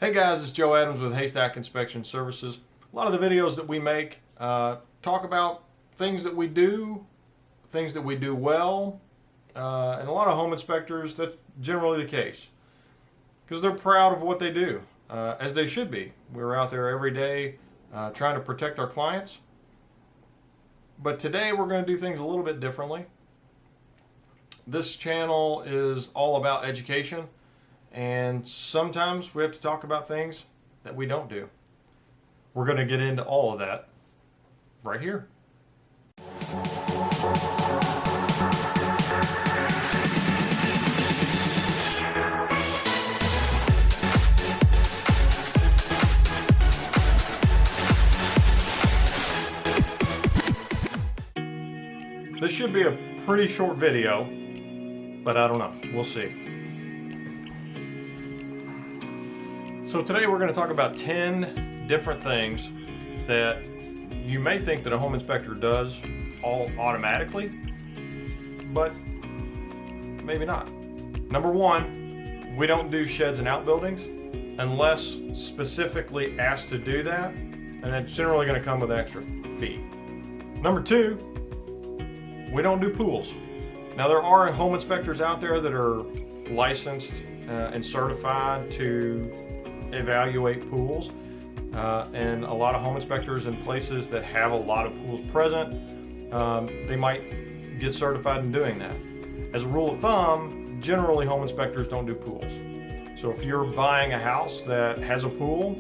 Hey guys, it's Joe Adams with Haystack Inspection Services. A lot of the videos that we make talk about things that we do well, and a lot of home inspectors, that's generally the case because they're proud of what they do, as they should be. We're out there every day trying to protect our clients. But today we're going to do things a little bit differently. This channel is all about education. And sometimes we have to talk about things that we don't do. We're going to get into all of that right here. This should be a pretty short video, but I don't know. We'll see. So today we're going to talk about 10 different things that you may think that a home inspector does all automatically, but maybe not. Number one, we don't do sheds and outbuildings unless specifically asked to do that, and that's generally going to come with an extra fee. Number two, we don't do pools. Now there are home inspectors out there that are licensed and certified to evaluate pools, and a lot of home inspectors in places that have a lot of pools present, they might get certified in doing that. As a rule of thumb, generally home inspectors don't do pools. So if you're buying a house that has a pool,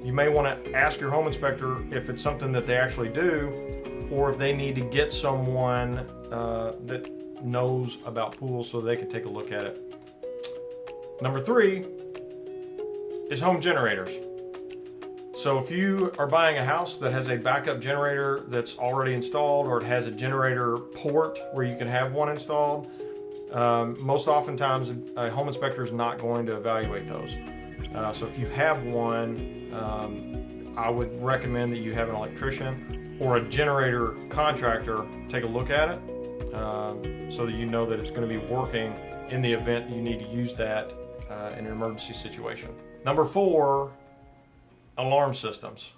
you may want to ask your home inspector if it's something that they actually do, or if they need to get someone that knows about pools so they can take a look at it. Number three is home generators. So if you are buying a house that has a backup generator that's already installed, or it has a generator port where you can have one installed, most oftentimes a home inspector is not going to evaluate those. So if you have one, I would recommend that you have an electrician or a generator contractor take a look at it, so that you know that it's going to be working in the event you need to use that in an emergency situation. Number four, alarm systems.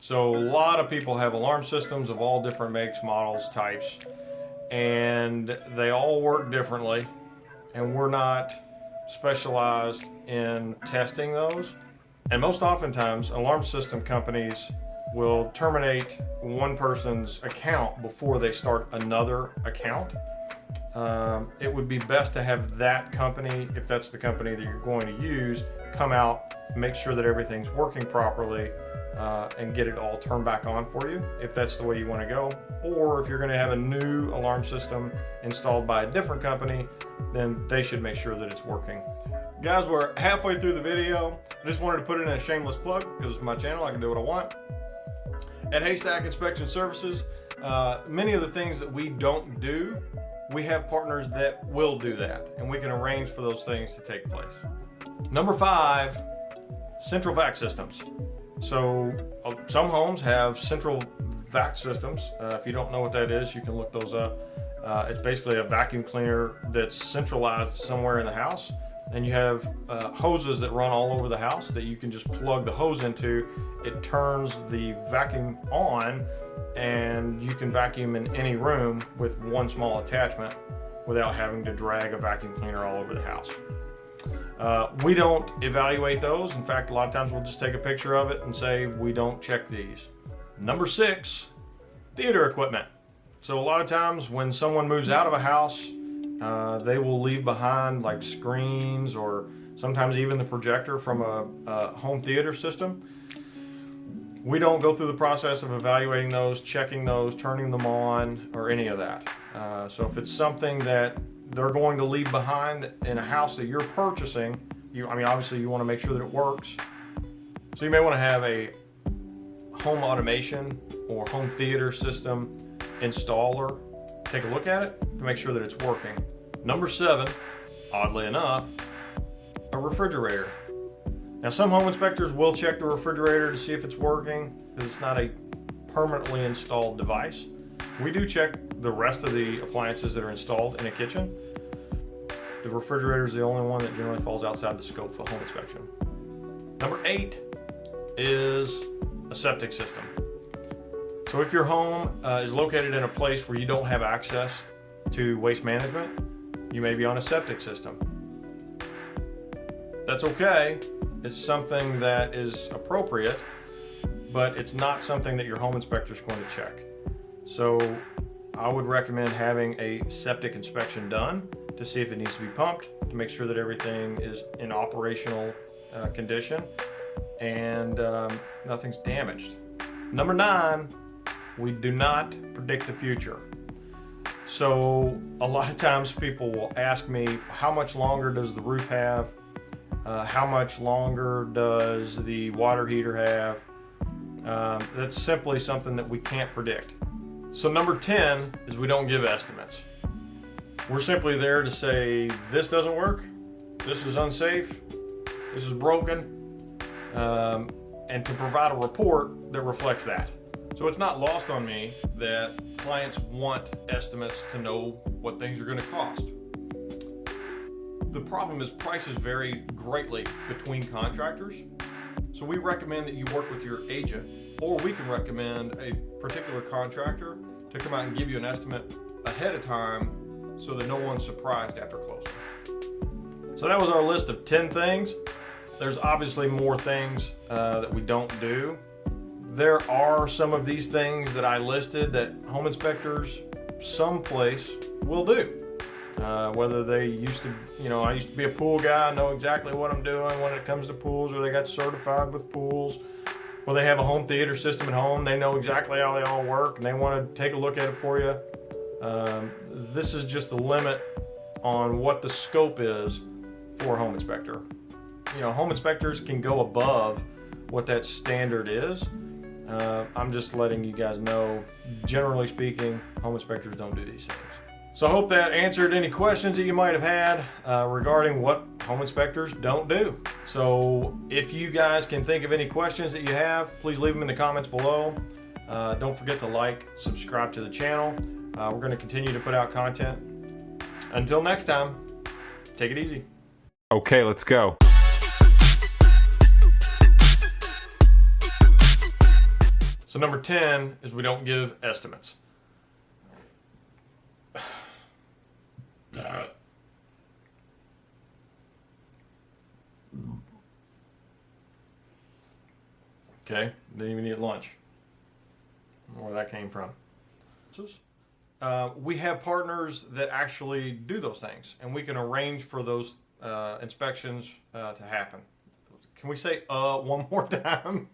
So a lot of people have alarm systems of all different makes, models, types, and they all work differently, and we're not specialized in testing those. And most oftentimes, alarm system companies will terminate one person's account before they start another account. It would be best to have that company, if that's the company that you're going to use, come out, make sure that everything's working properly, and get it all turned back on for you if that's the way you want to go. Or if you're going to have a new alarm system installed by a different company, then they should make sure that it's working. Guys, we're halfway through the video. I just wanted to put in a shameless plug because it's my channel. I can do what I want. At Haystack Inspection Services, many of the things that we don't do, we have partners that will do that, and we can arrange for those things to take place. Number five, central vac systems. So some homes have central vac systems. If you don't know what that is, you can look those up. It's basically a vacuum cleaner that's centralized somewhere in the house, and you have hoses that run all over the house that you can just plug the hose into. It turns the vacuum on, and you can vacuum in any room with one small attachment without having to drag a vacuum cleaner all over the house. We don't evaluate those. In fact, a lot of times we'll just take a picture of it and say we don't check these. Number six, theater equipment. So a lot of times when someone moves out of a house, they will leave behind like screens or sometimes even the projector from a home theater system. We don't go through the process of evaluating those, checking those, turning them on, or any of that. So if it's something that they're going to leave behind in a house that you're purchasing, obviously you want to make sure that it works. So you may want to have a home automation or home theater system installer take a look at it to make sure that it's working. Number seven, oddly enough, a refrigerator. Now some home inspectors will check the refrigerator to see if it's working because it's not a permanently installed device. We do check the rest of the appliances that are installed in a kitchen. The refrigerator is the only one that generally falls outside the scope of a home inspection. Number 8 is a septic system. So if your home is located in a place where you don't have access to waste management, you may be on a septic system. That's okay. It's something that is appropriate, but it's not something that your home inspector is going to check. So I would recommend having a septic inspection done to see if it needs to be pumped, to make sure that everything is in operational condition and nothing's damaged. Number 9, we do not predict the future. So a lot of times people will ask me, how much longer does the roof have? How much longer does the water heater have? That's simply something that we can't predict. So number 10 is we don't give estimates. We're simply there to say, this doesn't work, this is unsafe, this is broken, and to provide a report that reflects that. So it's not lost on me that clients want estimates to know what things are going to cost. The problem is prices vary greatly between contractors. So we recommend that you work with your agent, or we can recommend a particular contractor to come out and give you an estimate ahead of time so that no one's surprised after closing. So that was our list of 10 things. There's obviously more things that we don't do. There are some of these things that I listed that home inspectors someplace will do. Whether they used to, I used to be a pool guy, I know exactly what I'm doing when it comes to pools, or they got certified with pools, or they have a home theater system at home, they know exactly how they all work, and they want to take a look at it for you. This is just the limit on what the scope is for a home inspector. Home inspectors can go above what that standard is. I'm just letting you guys know, generally speaking, home inspectors don't do these things. So I hope that answered any questions that you might have had regarding what home inspectors don't do. So if you guys can think of any questions that you have, please leave them in the comments below. Don't forget to like, subscribe to the channel. We're going to continue to put out content. Until next time, take it easy. Okay, let's go. So number 10 is we don't give estimates. Okay, didn't even eat lunch. I don't know where that came from. We have partners that actually do those things, and we can arrange for those inspections to happen. Can we say one more time?